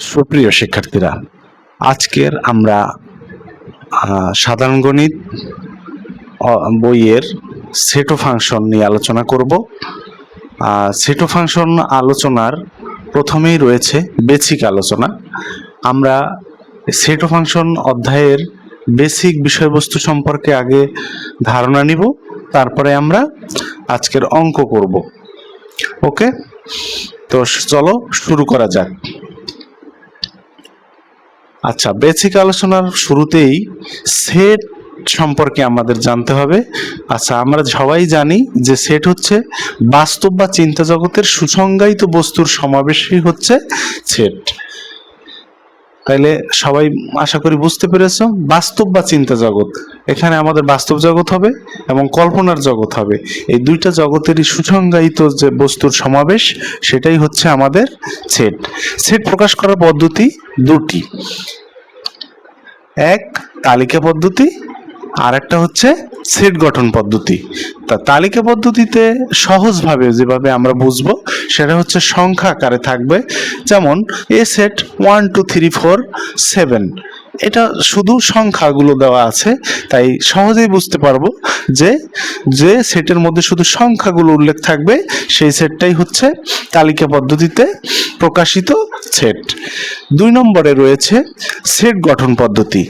সুপ্রিয় শিক্ষার্থীরা, আজকের আমরা সাধারণ গণিত বইয়ের সেট ও ফাংশন নিয়ে আলোচনা করব। সেট ও ফাংশন আলোচনার প্রথমেই রয়েছে বেসিক আলোচনা। আমরা সেট ও ফাংশন অধ্যায়ের বেসিক বিষয়বস্তু সম্পর্কে আগে ধারণা নিব, তারপরে আমরা আজকের অঙ্ক করব। ওকে, তো চলো শুরু করা যাক। আচ্ছা, বেসিক আলোচনার শুরুতেই সেট সম্পর্কে আমাদের জানতে হবে। আচ্ছা, আমরা সবাই জানি যে সেট হচ্ছে বাস্তব বা চিন্তা জগতের সুসংজ্ঞায়িত বস্তুর সমাবেশই হচ্ছে সেট। তাইলে সবাই আশা করি বুঝতে পেরেছো, বাস্তব বা চিন্তা জগৎ, এখানে আমাদের বাস্তব জগৎ হবে এবং কল্পনার জগৎ হবে। এই দুইটা জগতেরই সুসংজ্ঞায়িত যে বস্তুর সমাবেশ, সেটাই হচ্ছে আমাদের সেট। সেট প্রকাশ করার পদ্ধতি দুটি, এক তালিকা পদ্ধতি আর একটা হচ্ছে সেট গঠন পদ্ধতি। তা তালিকা পদ্ধতিতে সহজভাবে যেভাবে আমরা বুঝবো সেটা হচ্ছে সংখ্যা আকারে থাকবে। যেমন এ সেট 1 2 3 4 7, এটা শুধু সংখ্যাগুলো দেওয়া আছে, তাই সহজেই বুঝতে পারবো যে যে সেটের মধ্যে শুধু সংখ্যাগুলো উল্লেখ থাকবে সেই সেটটাই হচ্ছে তালিকা পদ্ধতিতে প্রকাশিত সেট। 2 নম্বরে রয়েছে সেট গঠন পদ্ধতি।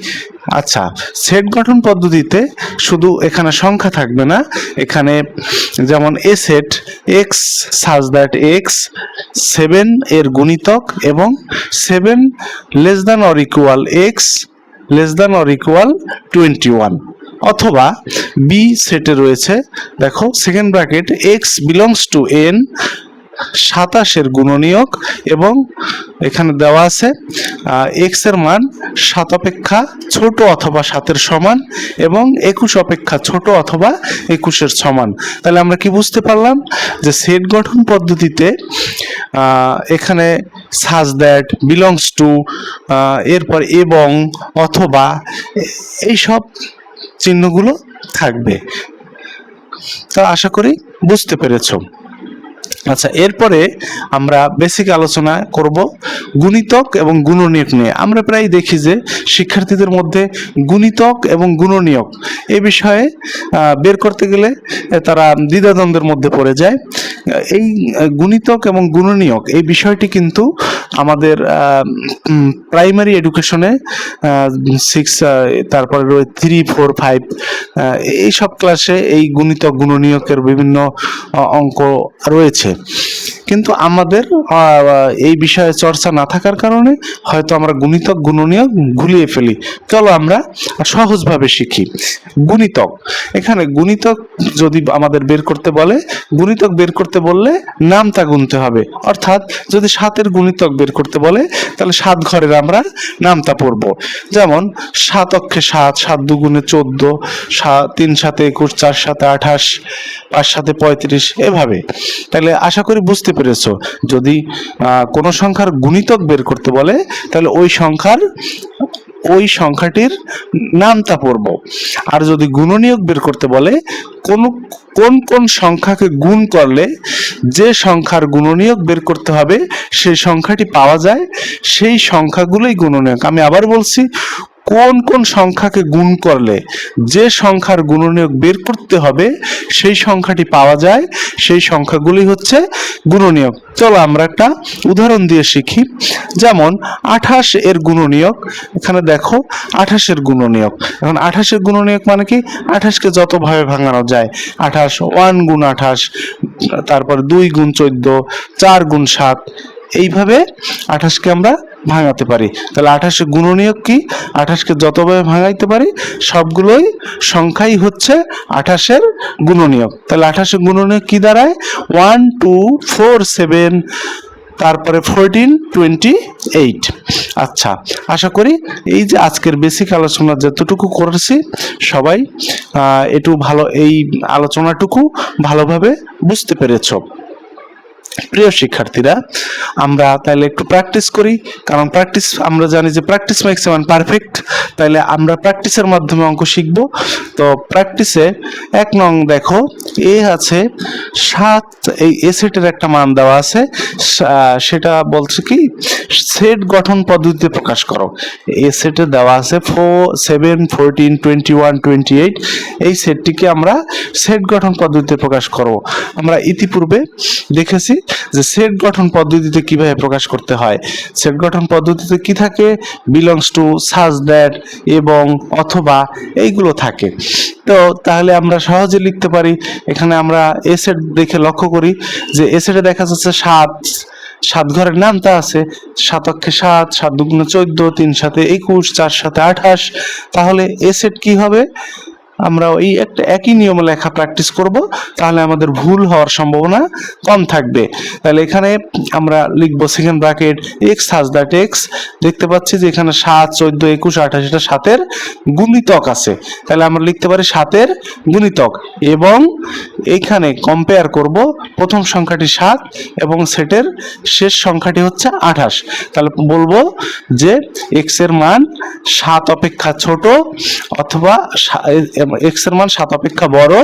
আচ্ছা, সেট গঠন পদ্ধতিতে শুধু এখানে সংখ্যা থাকবে না, এখানে যেমন A set X such that X 7 এর গুণিতক এবং 7 less than or equal X less than or equal 21। অথবা বি সেটে রয়েছে, দেখো second bracket X belongs to N 27 এর গুণনীয়ক এবং এখানে দেওয়া আছে এক্স এর মান 7 অপেক্ষা ছোট অথবা 7 এর সমান এবং 21 অপেক্ষা ছোট অথবা 21 এর সমান। তাহলে আমরা কি বুঝতে পারলাম যে সেট গঠন পদ্ধতিতে এখানে সাজ দ্যাট, বিলংস টু, এরপর এবং, অথবা এইসব চিহ্নগুলো থাকবে। তা আশা করি বুঝতে পেরেছো। আচ্ছা, এরপরে আমরা বেসিক আলোচনা করব গুণিতক এবং গুণনীয়ক নিয়ে। আমরা প্রায় দেখি যে শিক্ষার্থীদের মধ্যে গুণিতক এবং গুণনীয়ক এই বিষয়ে বের করতে গেলে তারা দ্বিধাদ্বন্দ্বের মধ্যে পড়ে যায়। এই গুণিতক এবং গুণনীয়ক এই বিষয়টি কিন্তু আমাদের প্রাইমারি এডুকেশনে 6, তারপরে 3, 4, 5 এই সব ক্লাসে এই গুণিতক গুণনীয়কের বিভিন্ন অঙ্ক রয়েছে, কিন্তু আমাদের এই বিষয়ে চর্চা না থাকার কারণে হয়তো আমরা গুণিতক গুণনীয়ক গুলিয়ে ফেলি। চলো আমরা সহজভাবে শিখি। গুণিতক, এখানে গুণিতক যদি আমাদের বের করতে বলে, গুণিতক বের করতে বললে নামতা গুনতে হবে। অর্থাৎ যদি 7 এর গুণিতক বের করতে বলে তাহলে 7 ঘরের আমরা নামতা পড়ব। যেমন 7 অক্ষে 7, 7 দুগুণে 14, 3 7 21, 4 7 28, 5 7 35, এভাবে। তাহলে আশা করি বুঝতে পেরেছো, যদি কোনো সংখ্যার গুণিতক বের করতে বলে তাহলে ওই সংখ্যাটির নামতা পড়ব। আর যদি গুণনীয়ক বের করতে বলে কোন কোন সংখ্যাকে গুণ করলে যে সংখ্যার গুণনীয়ক বের করতে হবে সেই সংখ্যাটি পাওয়া যায়, সেই সংখ্যাগুলোই গুণনীয়ক। আমি আবার বলছি, কোন সংখ্যাকে গুণ করলে যে সংখ্যার গুণনীয়ক বের করতে হবে সেই সংখ্যাটি পাওয়া যায়, সেই সংখ্যাগুলি হচ্ছে গুণনীয়ক। চলো আমরা একটা উদাহরণ দিয়ে শিখি। যেমন 28 এর গুণনীয়ক, এখানে দেখো 28 এর গুণনীয়ক। এখন 28 এর গুণনীয়ক মানে কি, 28কে যতভাবে ভাঙানো যায়, 28 1 গুণ 28, তারপরে 2 গুণ 14, 4 গুণ 7, এইভাবে 28কে আমরা ভাঙাতে পারি। তাহলে 28 এর গুণনীয়ক কি, 28কে যতভাবে ভাঙাইতে পারি সবগুলোই সংখ্যাই হচ্ছে 28 এর গুণনীয়ক। তাহলে 28 এর গুণনীয়ক কি দাঁড়ায়, 1 2 4 7, তারপরে 14 28। আচ্ছা, আশা করি এই যে আজকের বেসিক আলোচনা যতটুকু করেছি সবাই এই আলোচনাটুকু ভালোভাবে বুঝতে পেরেছ। প্রিয় শিক্ষার্থীরা, আমরা তাহলে একটু প্র্যাকটিস করি, কারণ প্র্যাকটিস আমরা জানি যে practice makes a man perfect. তাহলে আমরা প্র্যাকটিসের মাধ্যমে অঙ্ক শিখব। তো প্র্যাকটিসে 1 নং দেখো, এ আছে 7, এই এ সেটের একটা মান দেওয়া আছে, সেটা বলছে কি সেট গঠন পদ্ধতিতে প্রকাশ করো। এ সেটে দেওয়া আছে 4, 7, 14, 21, 28, এই সেটটিকে আমরা সেট গঠন পদ্ধতিতে প্রকাশ করব। আমরা ইতিপূর্বে দেখেছি যে সেট গঠন পদ্ধতিতে কিভাবে প্রকাশ করতে হয়। সেট গঠন পদ্ধতিতে কি থাকে, বিলংস টু, সাচ দ্যাট এবং অথবা এইগুলো থাকে। তো তাহলে আমরা সহজে লিখতে পারি। এখানে আমরা এ সেট দেখে লক্ষ্য করি যে এ সেটে দেখা যাচ্ছে 7 ঘরের নামতা আছে, 7 অক্ষে 7, 7 দুগুণে 14, 3 সাথে 21, 4 সাথে 28। তাহলে এ সেট কি হবে, আমরা এই একটা একই নিয়মে লেখা প্র্যাকটিস করব, তাহলে আমাদের ভুল হওয়ার সম্ভাবনা কম থাকবে। তাহলে এখানে আমরা লিখবো second bracket x such that x, দেখতে পাচ্ছি যে এখানে 7, 14, 21, 28 এটা 7-এর গুণিতক আছে, তাহলে আমরা লিখতে পারি 7-এর গুণিতক। এবং এইখানে কম্পেয়ার করব, প্রথম সংখ্যাটি 7 এবং সেটের শেষ সংখ্যাটি হচ্ছে 28। তাহলে বলবো যে এক্স এর মান 7 অপেক্ষা ছোট অথবা এক্স এর মান 7 অপেক্ষা বড়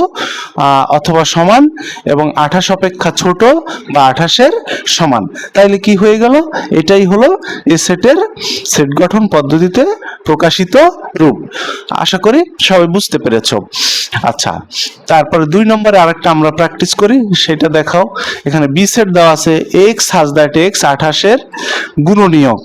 অথবা সমান এবং 28 অপেক্ষা ছোট বা 28-এর সমান। তাইলে কি হয়ে গেল, এটাই হলো এই সেটের সেট গঠন পদ্ধতিতে প্রকাশিত রূপ। আশা করি সবাই বুঝতে পেরেছো। আচ্ছা, তারপরে 2 নম্বরে আরেকটা আমরা প্র্যাকটিস করি, সেটা দেখাও। এখানে বি সেট দেওয়া আছে এক্স সাচ দ্যাট এক্স 28-এর গুণনীয়ক,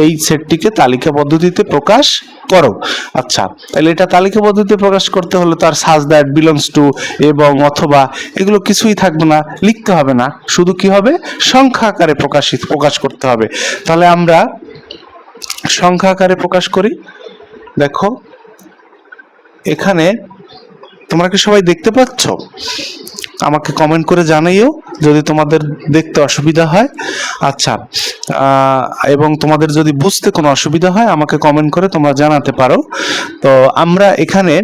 এই সেটটিকে তালিকা পদ্ধতিতে প্রকাশ করো। আচ্ছা, তাহলে এটা তালিকা পদ্ধতিতে প্রকাশ করতে হলে তার সাচ দ্যাট, বিলংস টু এবং অথবা এগুলো কিছুই থাকবে না, লিখতে হবে না, শুধু কি হবে সংখ্যা আকারে প্রকাশ করতে হবে। তাহলে আমরা সংখ্যা আকারে প্রকাশ করি। দেখো এখানে তোমরা কি সবাই দেখতে পাচ্ছ? আমাকে কমেন্ট করে জানাইও যদি তোমাদের দেখতে অসুবিধা হয়। আচ্ছা, এবং তোমাদের যদি বুঝতে কোনো অসুবিধা হয় আমাকে কমেন্ট করে তোমরা জানাতে পারো। তো আমরা এখানে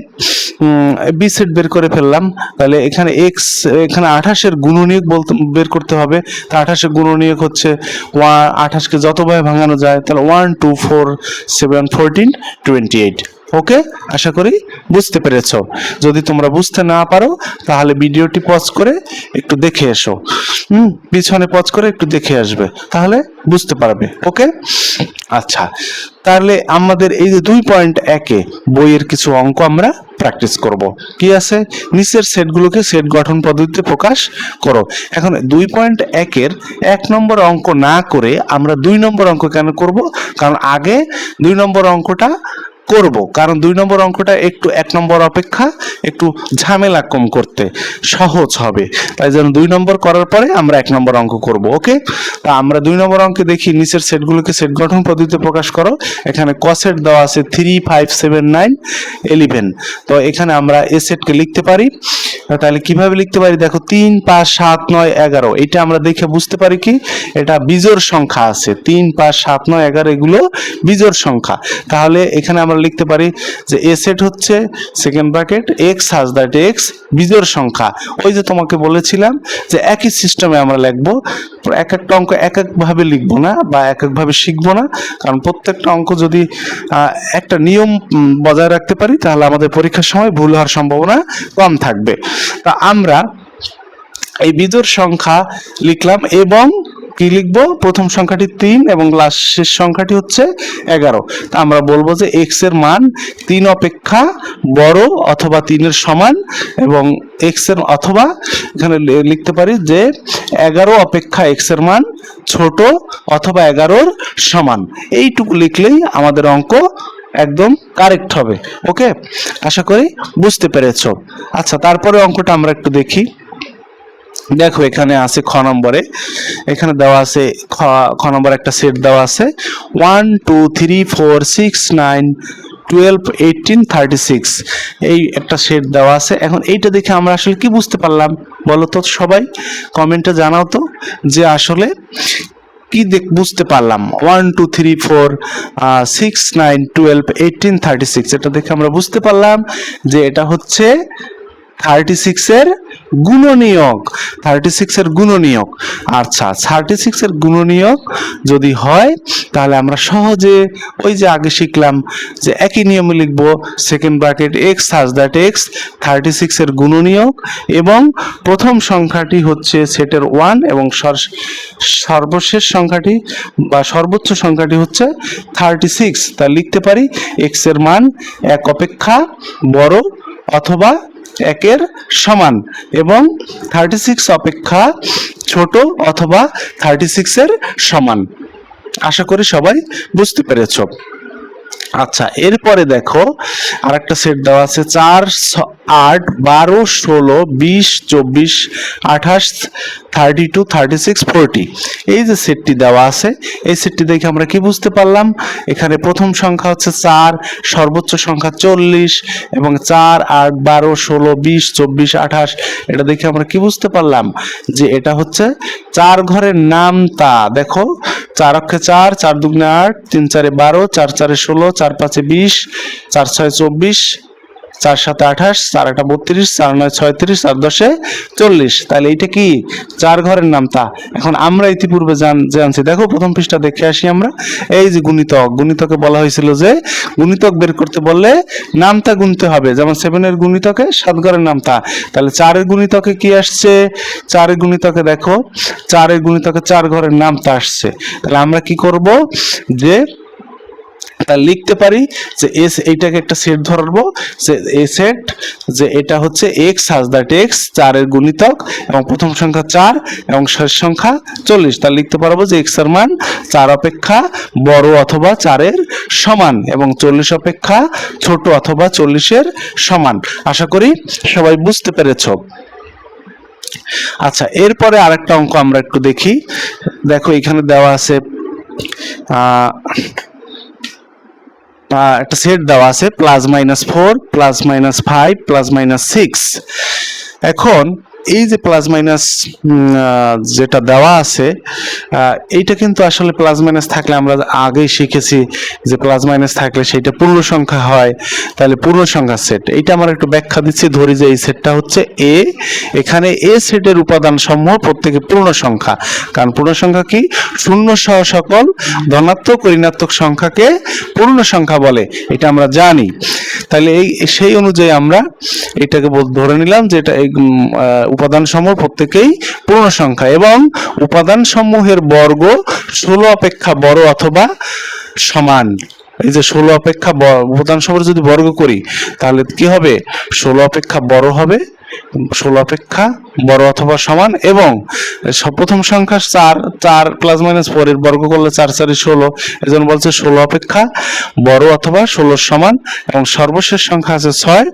বি সেট বের করে ফেললাম। তাহলে এখানে এক্স, এখানে 28-এর গুণনীয়ক বের করতে হবে। তা 28-এর গুণনীয়ক হচ্ছে 28-কে যতভাবে ভাঙানো যায়, তাহলে 1, 2, 4, 7, 14, 28। ওকে, আশা করি বুঝতে পেরেছো। যদি তোমরা বুঝতে না পারো তাহলে ভিডিওটি পজ করে একটু দেখে এসো, পিছনে পজ করে একটু দেখে আসবে, তাহলে বুঝতে পারবে। ওকে, আচ্ছা, তাহলে আমাদের এই যে 2.1-এ বইয়ের কিছু অঙ্ক আমরা প্র্যাকটিস করব। কি আছে, নিচের সেটগুলোকে সেট গঠন পদ্ধতিতে প্রকাশ করো। এখন 2.1-এর 1 নম্বর অঙ্ক না করে আমরা 2 নম্বর অঙ্ক কেন করব, কারণ আগে 2 নম্বর অঙ্কটা করব, কারণ 2 নম্বর অঙ্কটা একটু 1 নম্বর অপেক্ষা একটু ঝামেলা কম করতে সহজ হবে, তাই জন্য 2 নম্বর করার পরে আমরা 1 নম্বর অঙ্ক করব। ওকে, তা আমরা 2 নম্বর অঙ্কে দেখি নিচের সেটগুলোকে সেট গঠন পদ্ধতিতে প্রকাশ করো। এখানে ক সেট দেওয়া আছে 3, 5, 7, 9, 11। তো এখানে আমরা এ সেটকে লিখতে পারি। তাহলে কিভাবে লিখতে পারি, দেখো 3, 5, 7, 9, 11, এটা আমরা দেখে বুঝতে পারি কি এটা বিজোড় সংখ্যা আছে। 3, 5, 7, 9, 11 এগুলো বিজোড় সংখ্যা। তাহলে এখানে আমরা লিখতে পারি যে এ সেট হচ্ছে second bracket x such that x বিজোড় সংখ্যা। ওই যে তোমাকে বলেছিলাম যে একই সিস্টেমে আমরা লিখবো, এক একটা অঙ্ক এক একভাবে লিখবো না বা এক একভাবে শিখবো না, কারণ প্রত্যেকটা অঙ্ক যদি একটা নিয়ম বজায় রাখতে পারি তাহলে আমাদের পরীক্ষার সময় ভুল হওয়ার সম্ভাবনা কম থাকবে। তা আমরা এই বিজোড় সংখ্যা লিখলাম এবং কি লিখবো, প্রথম সংখ্যাটি 3 এবং লাস্ট শেষ সংখ্যাটি হচ্ছে 11। তা আমরা বলবো যে এক্স এর মান 3 অপেক্ষা বড় অথবা 3-এর সমান এবং এক্স এর, অথবা এখানে লিখতে পারি যে 11 অপেক্ষা এক্স এর মান ছোট অথবা 11-র সমান। এইটুকু লিখলেই আমাদের অঙ্ক একদম কারেক্ট হবে। ওকে, আশা করি বুঝতে পেরেছো। আচ্ছা, তারপরে অঙ্কটা আমরা একটু দেখি। দেখো এখানে আছে খ নম্বরে, এখানে দেওয়া আছে খ নম্বর একটা সেট দেওয়া আছে 1, 2, 3, 4, 6, 9, 12, 18, 36, এই একটা সেট দেওয়া আছে। এখন এইটা দেখে আমরা আসলে কি বুঝতে পারলাম বলো তো, সবাই কমেন্টে জানাও তো যে আসলে কি বুঝতে পারলাম। 1, 2, 3, 4, 6, 9, 12, 18, 36 এটা দেখে আমরা বুঝতে পারলাম যে এটা হচ্ছে 36 এর গুণনীয়ক, 36 এর গুণনীয়ক। আচ্ছা 36 এর গুণনীয়ক যদি হয় তাহলে আমরা সহজে ওই যে আগে শিখলাম যে একই নিয়মে লিখব second bracket x such that x 36 এর গুণনীয়ক এবং প্রথম সংখ্যাটি হচ্ছে সেটের 1 এবং সর্বশেষ সংখ্যাটি বা সর্বোচ্চ সংখ্যাটি হচ্ছে 36। তা লিখতে পারি x এর মান 1 অপেক্ষা বড় অথবা 1 এর সমান এবং 36 অপেক্ষা ছোট অথবা 36 এর সমান। আশা করি সবাই বুঝতে পেরেছ। আচ্ছা এরপরে দেখো আরেকটা সেট দেওয়া আছে 4 8 12 16 20 24 28 32 36 40। এই যে সেটটি দেওয়া আছে এই সেটটি দেখে আমরা কি বুঝতে পারলাম, এখানে প্রথম সংখ্যা হচ্ছে 4, সর্বোচ্চ সংখ্যা 40 এবং 4 8 12 16 20 24 28। এটা দেখে আমরা কি বুঝতে পারলাম যে এটা হচ্ছে 4 ঘরের নামতা। দেখো 4 অক্ষে 4, 4 দুগুণে 8, 3 4 12, 4 4 16, 4 5 20, 4 6 24, 4 7 28, 4 8 32, 4 9 36, 4 10 40। তাহলে এইটা কি 4 ঘরের নামতা। এখন আমরা ইতিপূর্বে জানছি, দেখো প্রথম পৃষ্ঠা দেখে আসি আমরা। এই যে গুণিতক, গুণিতকে বলা হয়েছিল যে গুণিতক বের করতে বললে নামতা গুনতে হবে, যেমন 7 এর গুণিতকে 7 ঘরের নামতা। তাহলে 4 এর গুণিতকে কি আসছে, 4 এর গুণিতকে দেখো 4 এর গুণিতকে 4 ঘরের নামতা আসছে। তাহলে আমরা কি করব যে তা লিখতে পারি যে এইটাকে একটা সেট ধরবো যে এ সেট যে এটা হচ্ছে x সাজ দ্যাট x 4 এর গুণিতক এবং প্রথম সংখ্যা 4 এবং শেষ সংখ্যা 40। তা লিখতে পারবো যে x এর মান 4 অপেক্ষা বড় অথবা 4 এর সমান এবং 40 অপেক্ষা ছোট অথবা 40 এর সমান। আশা করি সবাই বুঝতে পেরেছো। আচ্ছা এরপরে আরেকটা অঙ্ক আমরা একটু দেখি। দেখো এখানে দেওয়া আছে একটা সেট দেওয়া আছে +-4 +-5 +-6। এখন এই যে প্লাস মাইনাস যেটা দেওয়া আছে এইটা কিন্তু আসলে প্লাস মাইনাস থাকলে আমরা আগেই শিখেছি যে প্লাস মাইনাস থাকলে সেটা পূর্ণ সংখ্যা হয়। তাহলে পূর্ণ সংখ্যার সেট এইটা আমরা একটু ব্যাখ্যা দিচ্ছি। ধরি যে এই সেটটা হচ্ছে এ, এখানে এ সেটের উপাদান সমূহ প্রত্যেকে পূর্ণ সংখ্যা, কারণ পূর্ণ সংখ্যা কি শূন্য সহ সকল ধনাত্মক ও ঋণাত্মক সংখ্যাকে পূর্ণ সংখ্যা বলে, এটা আমরা জানি। তাহলে সেই অনুযায়ী আমরা এটাকে ধরে নিলাম যে এটা উপাদান সমূহ প্রত্যেকেই পূর্ণ সংখ্যা এবং উপাদান সমূহের বর্গ 16 অপেক্ষা বড় অথবা সমান। এই যে 16 অপেক্ষা উপাদান সমূহের যদি বর্গ করি তাহলে কি হবে 16 অপেক্ষা বড় হবে, 16 অপেক্ষা বড় অথবা সমান এবং প্রথম সংখ্যা 4, 4 +-4 এর বর্গ করলে 4 4 16, এজন্য বলছে 16 অপেক্ষা বড় অথবা 16 সমান এবং সর্বশেষ সংখ্যা আছে 6,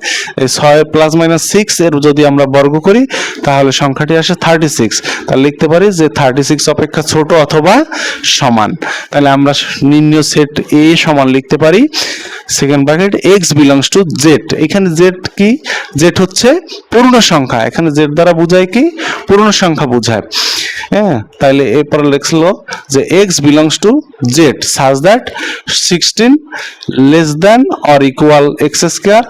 এই 6 +-6 এর যদি আমরা বর্গ করি তাহলে সংখ্যাটি আসে 36। তাহলে লিখতে পারি যে 36 অপেক্ষা ছোট অথবা সমান। তাহলে আমরা নির্ণয় সেট এ সমান লিখতে পারি second bracket x belongs to z। এখানে z কি, z হচ্ছে পূর্ণ সংখ্যা, এখানে z দ্বারা বোঝায় কি পূর্ণ সংখ্যা বোঝায়। হ্যাঁ তাহলে এরপর লিখলো যে x belongs to z such that 16 less than or equal x square.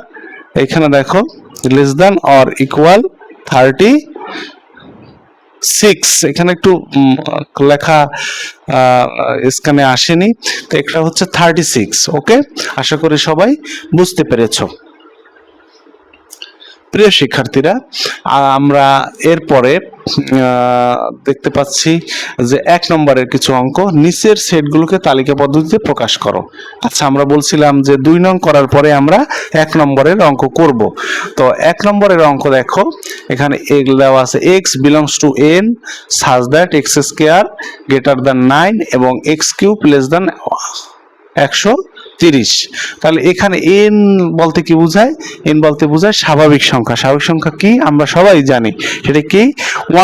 এখানে দেখো লেস দ্যান অর ইকুয়াল 36, এখানে একটু লেখা স্ক্যানে আসেনি, তো এটা হচ্ছে 36। ওকে, আশা করি সবাই বুঝতে পেরেছো। প্রিয় শিক্ষার্থীরা আমরা এরপরে দেখতে পাচ্ছি যে 1 নম্বরের কিছু অঙ্ক, নিচের সেটগুলোকে তালিকা পদ্ধতিতে প্রকাশ করো। আচ্ছা আমরা বলছিলাম যে 2 নং করার পরে আমরা 1 নম্বরের অঙ্ক করব। তো 1 নম্বরের অঙ্ক দেখো এখানে দেওয়া আছে x belongs to n such that x square greater than 9 এবং x কিউব লেস দ্যান 130। তাহলে এখানে n বলতে কি বোঝায়, n বলতে বোঝায় স্বাভাবিক সংখ্যা। স্বাভাবিক সংখ্যা কি আমরা সবাই জানি, সেটা কি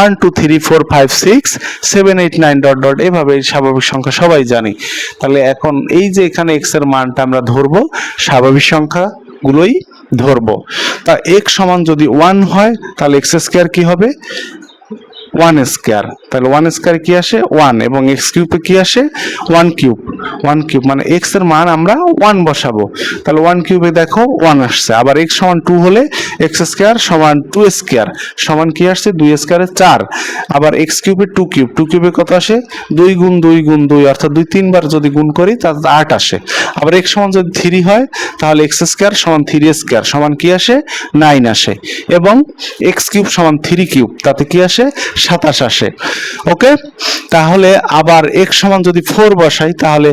1 2 3 4 5 6 7 8 9 ডট ডট, এভাবে স্বাভাবিক সংখ্যা সবাই জানি। তাহলে এখন এই যে এখানে x এর মানটা আমরা ধরবো স্বাভাবিক সংখ্যা গুলোই ধরবো। তা x সমান যদি 1 হয় তাহলে x স্কয়ার কি হবে ওয়ান স্কোয়ার, তাহলে ওয়ান স্কোয়ার কি আসে ওয়ান, এবং এক্স কিউবে কি আসে ওয়ান কিউব, ওয়ান কিউব মানে এক্স এর মান আমরা ওয়ান বসাবো, তাহলে ওয়ান কিউবে দেখো ওয়ান আসছে। আবার এক্স সমান টু হলে এক্স স্কোয়ার সমান টু স্কোয়ার সমান কি আসছে দুই স্কোয়ারে চার, আবার এক্স কিউবে টু কিউব, টু কিউবে কত আসে দুই গুণ দুই গুণ দুই, অর্থাৎ দুই তিনবার যদি গুণ করি তাহলে আট আসে। আবার এক্স সমান যদি থ্রি হয় তাহলে এক্স স্কোয়ার সমান থ্রি স্কোয়ার সমান কি আসে নাইন আসে, এবং এক্স কিউব সমান থ্রি কিউব তাতে কি আসে 27 আসে। ওকে, তাহলে আবার এক্স সমান যদি ফোর বসাই তাহলে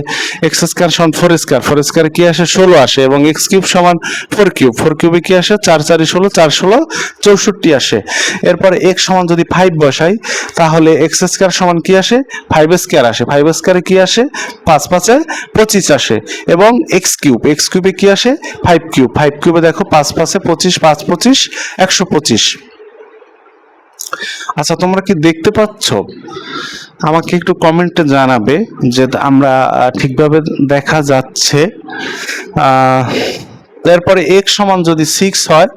এক্স স্কোয়ার সমান ফোর স্কোয়ার, ফোর স্কোয়ার কি আসে 16 আসে, এবং এক্স কিউব সমান ফোর কিউব, ফোর কিউবে কি আসে চার চারি 16, চার 16 64 আসে। এরপরে এক্স সমান যদি ফাইভ বসাই তাহলে এক্স স্কোয়ার সমান কি আসে ফাইভ স্কোয়ার আসে, ফাইভ স্কোয়ারে কি আসে পাঁচ পাঁচে 25 আসে, এবং এক্স কিউবে কি আসে ফাইভ কিউব, ফাইভ কিউবে দেখো পাঁচ পাঁচে 25, পাঁচ 25 125। আচ্ছা, তোমরা কি দেখতে পাচ্ছ? আমাকে একটু কমেন্টে জানাবে যে আমরা ঠিকভাবে দেখা যাচ্ছে। এরপরে এক্স সমান যদি 6 হয়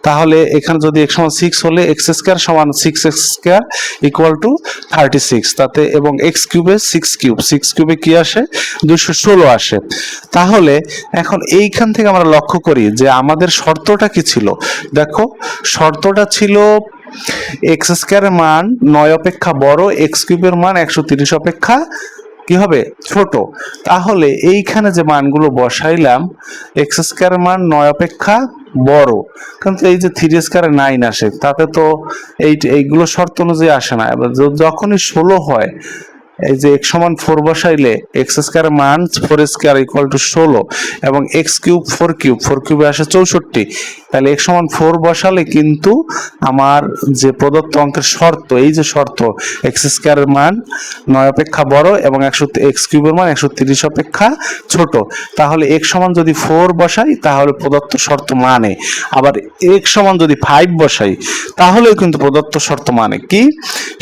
তাহলে এখানে যদি এক্স সমান 6 হলে এক্স স্কোয়ার সমান 6x স্কোয়ার ইকুয়াল টু 36 তাতে, এবং এক্স কিউবে 6 কিউবে কি আসে 216 আসে। তাহলে এখন এইখান থেকে আমরা লক্ষ্য করি যে আমাদের শর্তটা কি ছিল। দেখো, শর্তটা ছিল এক্স স্কোয়ারের মান 9 অপেক্ষা বড়, এক্স কিউবের মান 130 অপেক্ষা কি হবে ছোট। তাহলে এইখানে যে মানগুলো বসাইলাম এক্স স্কোয়ারের মান 9 অপেক্ষা বড়, কিন্তু এই যে থ্রি স্কোয়ারে 9 আসে তাতে তো এইগুলো শর্ত অনুযায়ী আসে না। এবার যখনই 16 হয় এই যে এক্স সমান 4 বসাইলে এক্স স্কোয়ারের মান 4 স্কোয়ার ইকুয়াল টু 16, এবং এক্স কিউব 4 কিউবে আসে 64, তাহলে এক্স সমান 4 বসালে কিন্তু আমার যে প্রদত্ত অঙ্কের শর্ত, এই যে শর্ত এক্স স্কোয়ারের মান 9 অপেক্ষা বড় এবং এক্স কিউবের মান 130 অপেক্ষা ছোট, তাহলে এক্স সমান যদি 4 বসাই তাহলে প্রদত্ত শর্ত মানে। আবার এক্স সমান যদি 5 বসাই তাহলেও কিন্তু প্রদত্ত শর্ত মানে কি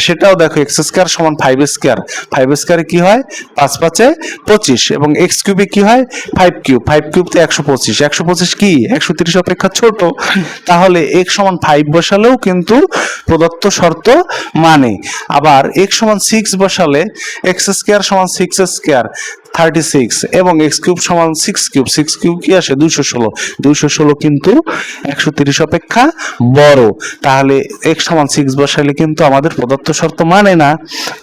সেটাও দেখো, এক্স স্কোয়ার সমান 5 স্কোয়ার, 5 স্কোয়ারে কি হয় 5 5 25, এবং এক্স কিউবে কি হয় 5 কিউব তে 125 কি 130 অপেক্ষা ছোট, তাহলে এক্স সমান 5 বসালেও কিন্তু প্রদত্ত শর্ত মানে। আবার এক্স সমান 6 বসালে এক্স স্কোয়ার সমান 6 স্কোয়ার 36, এবং এক্স কিউব সমান 6 কিউব কি আসে 216 কিন্তু 130 অপেক্ষা বড়, তাহলে এক্স সমান 6 বসাইলে কিন্তু আমাদের প্রদত্ত শর্ত মানে না।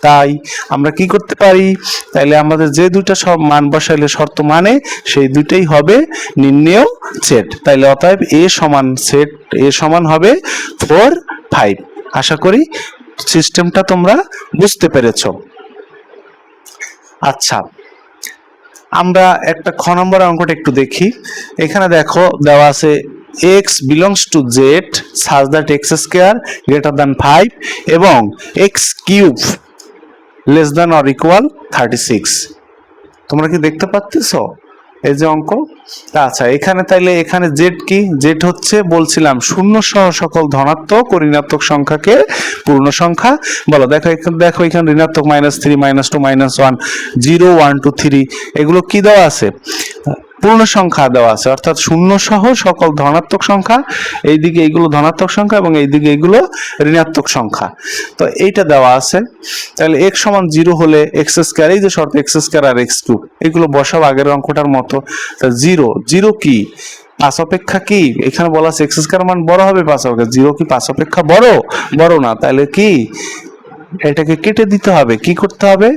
তাই আমরা কি করতে পারি, তাইলে আমাদের যে দুইটা সব মান বসাইলে শর্ত মানে সেই দুইটাই হবে নির্ণেয় সেট। তাইলে অতএব এ সমান সেট এ সমান হবে 4 5। আশা করি সিস্টেমটা তোমরা বুঝতে পেরেছো। আচ্ছা, আমরা একটা খ নম্বর অঙ্কটা একটু দেখি। এখানে দেখো দেওয়া আছে x belongs to z such that x square greater than 5 এবং x cube less than or equal 36। তোমরা কি দেখতে পাচ্ছো এই যে অঙ্ক? আচ্ছা, এখানে তাইলে এখানে জেড কি, জেড হচ্ছে বলছিলাম শূন্য সহ সকল ধনাত্মক ও ঋণাত্মক সংখ্যাকে পূর্ণ সংখ্যা বলো। দেখো এখানে ঋণাত্মক -3 -2 -1 0 1 2 3 এগুলো কি দেওয়া আছে পূর্ণ সংখ্যা দেওয়া আছে, অর্থাৎ শূন্য সহ সকল ধনাত্মক সংখ্যা, এইদিকে এইগুলো ধনাত্মক সংখ্যা এবং এইদিকে এইগুলো ঋণাত্মক সংখ্যা। তো এইটা দেওয়া আছে। তাহলে x সমান 0 হলে এক্স স্কোয়ার, এই যে শর্ত এক্স স্কোয়ার আর এক্স কিউব এগুলো বসাবো আগের অঙ্কটার মতো। তা 0 কি 5 অপেক্ষা কি, এখানে বলা আছে এক্স স্কোয়ার মান বড় হবে 5 অপেক্ষা, 0 কি 5 অপেক্ষা বড় না, তাহলে কি এটাকে কেটে দিতে হবে। কি করতে হবে,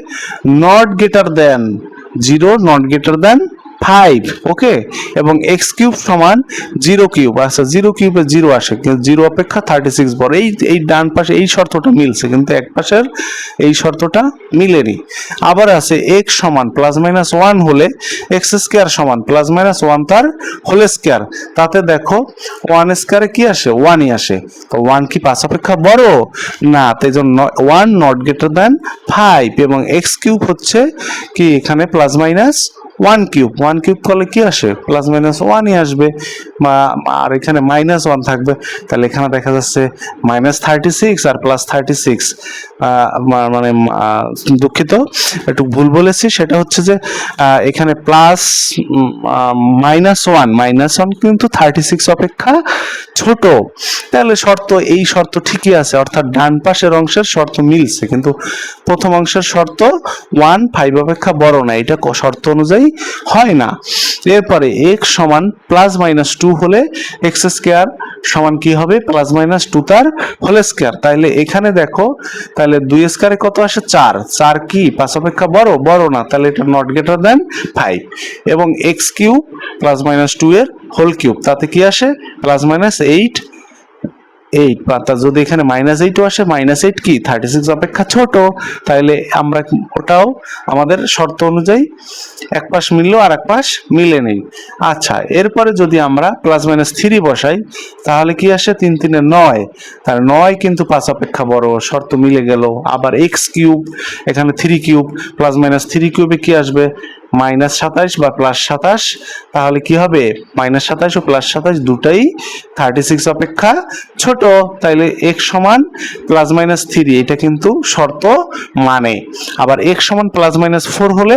not greater than 0 not greater than 5। ওকে, এবং এক্স কিউব সমান 0 কিউব, আচ্ছা 0 কিউবে 0 আসে কিন্তু 0 অপেক্ষা 36 বড়। এই ডান পাশে এই শর্তটা মিলছে কিন্তু এক পাশের এই শর্তটা মিলেনি। আবার আছে x সমান +-1 হলে এক্স স্কোয়ার সমান +-1 তার হোল স্কোয়ার, তাতে দেখো 1 স্কোয়ারে কি আসে 1ই আসে, তো 1 কি 5 অপেক্ষা বড় না, তাই জন্য 1 নট গ্রেটার দেন 5, এবং এক্স কিউব হচ্ছে কি এখানে +-1 ওয়ান কিউব করলে কি আসে, প্লাস মাইনাস ওয়ানই আসবে, আর এখানে মাইনাস ওয়ান থাকবে, তাহলে এখানে দেখা যাচ্ছে -36 আর +36, মানে দুঃখিত একটু ভুল বলেছি, সেটা হচ্ছে যে এখানে প্লাস -1 কিন্তু 36 অপেক্ষা ছোট। তাহলে এই শর্ত ঠিকই আছে, অর্থাৎ ডান পাশের অংশের শর্ত মিলছে, কিন্তু প্রথম অংশের শর্ত 1 5 অপেক্ষা বড় না, এটা শর্ত অনুযায়ী হয় না। এরপরে x সমান +-2 হলে x² সমান কি হবে, +-2 তার হোল স্কয়ার। তাহলে এখানে দেখো, তাহলে 2 স্কয়ারে কত আসে, 4 কি 5 অপেক্ষা বড় না, তাহলে এটা নট গ্রেটার দেন 5। এবং x³ +-2 এর হোল কিউব, তাতে কি আসে, +-8। যদি এখানে -8ও আসে, -8 কি 36 অপেক্ষা ছোট, তাহলে আমরা ওটাও আমাদের শর্ত অনুযায়ী এক পাশ মিললো আর এক পাশ মিলে নেই। আচ্ছা, এরপরে যদি আমরা +-3 বসাই, তাহলে কি আসে, 3 3 9, তাহলে 9 কিন্তু 5 অপেক্ষা বড়, শর্ত মিলে গেল। আবার x³ এখানে 3 কিউব, +-3 কিউবে কি আসবে, -27 বা +27, তাহলে কি হবে, -27 ও +27 দুটাই 36 অপেক্ষা ছোট, তাইলে x সমান +-3, এটা কিন্তু শর্ত মানে। আবার x সমান +-4 হলে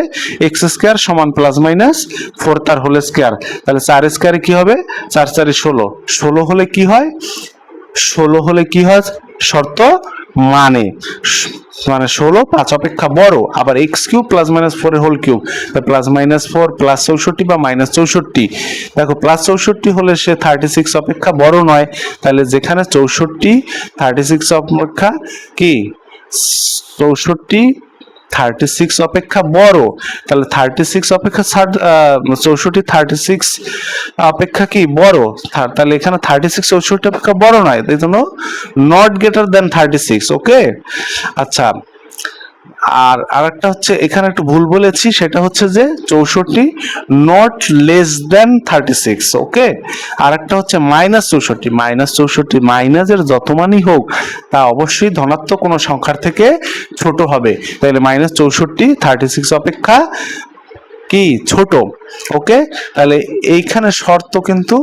x² সমান +-4 তার হোল স্কয়ার, তাহলে 4 স্কয়ারে কি হবে, 4 4 16 হলে কি হয়, 16 হলে কি হয়, শর্ত মানে 16 5 অপেক্ষা বড়। আবার x³ +-4 এর হোল কিউব, +-4 +64 বা -64, দেখো +64 হলে সে 36 অপেক্ষা বড় নয়, তাহলে যেখানে 64 36 অপেক্ষা কি 64 36 অপেক্ষা বড়, তাহলে 36 অপেক্ষা 64 36 অপেক্ষা কি বড়, তাহলে এখানে 36 64 অপেক্ষা বড় নয়, এই জন্য নট গ্রেটার দেন 36। ওকে, আচ্ছা, আর আরেকটা হচ্ছে এখানে একটু ভুল বলেছি, সেটা হচ্ছে যে 64 নট লেস দেন 36। ওকে, আরেকটা হচ্ছে -64 মাইনাসের যত মানই হোক তা অবশ্যই ধনাত্মক কোনো সংখ্যার থেকে ছোট হবে, তাহলে -64 36 অপেক্ষা কি ছোট। ওকে, তাহলে এইখানে শর্ত কিন্তু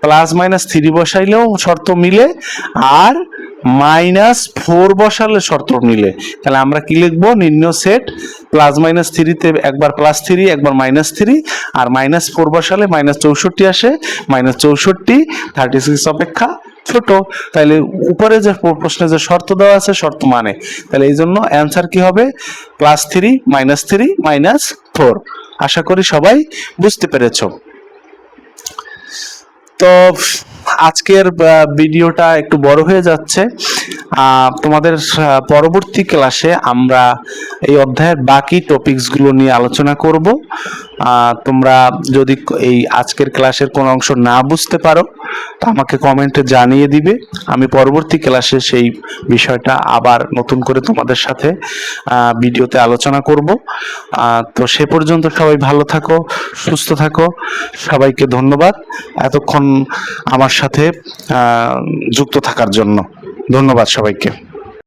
+-3 বসাইলেও শর্ত মিলে, আর -4 বসালে শর্ত মিলে। তাহলে আমরা কি লিখবো, নির্ণয় সেট +-3 তে একবার +3 একবার -3, আর -4 বসালে -64 আসে, -64 36 অপেক্ষা ছোট। তাহলে উপরে যে প্রশ্নে যে শর্ত দেওয়া আছে শর্ত মানে, তাহলে এই জন্য অ্যান্সার কি হবে, +3 -3 -4। আশা করি সবাই বুঝতে পেরেছো। তো আজকের ভিডিওটা একটু বড় হয়ে যাচ্ছে, তোমাদের পরবর্তী ক্লাসে আমরা এই অধ্যায়ের বাকি টপিকসগুলো নিয়ে আলোচনা করব। তোমরা যদি এই আজকের ক্লাসের কোনো অংশ না বুঝতে পারো তা আমাকে কমেন্টে জানিয়ে দিবে, আমি পরবর্তী ক্লাসে সেই বিষয়টা আবার নতুন করে তোমাদের সাথে ভিডিওতে আলোচনা করব। তো সে পর্যন্ত সবাই ভালো থাকো, সুস্থ থাকো, সবাইকে ধন্যবাদ এতক্ষণ আমার সাথে যুক্ত থাকার জন্য। ধন্যবাদ সবাইকে।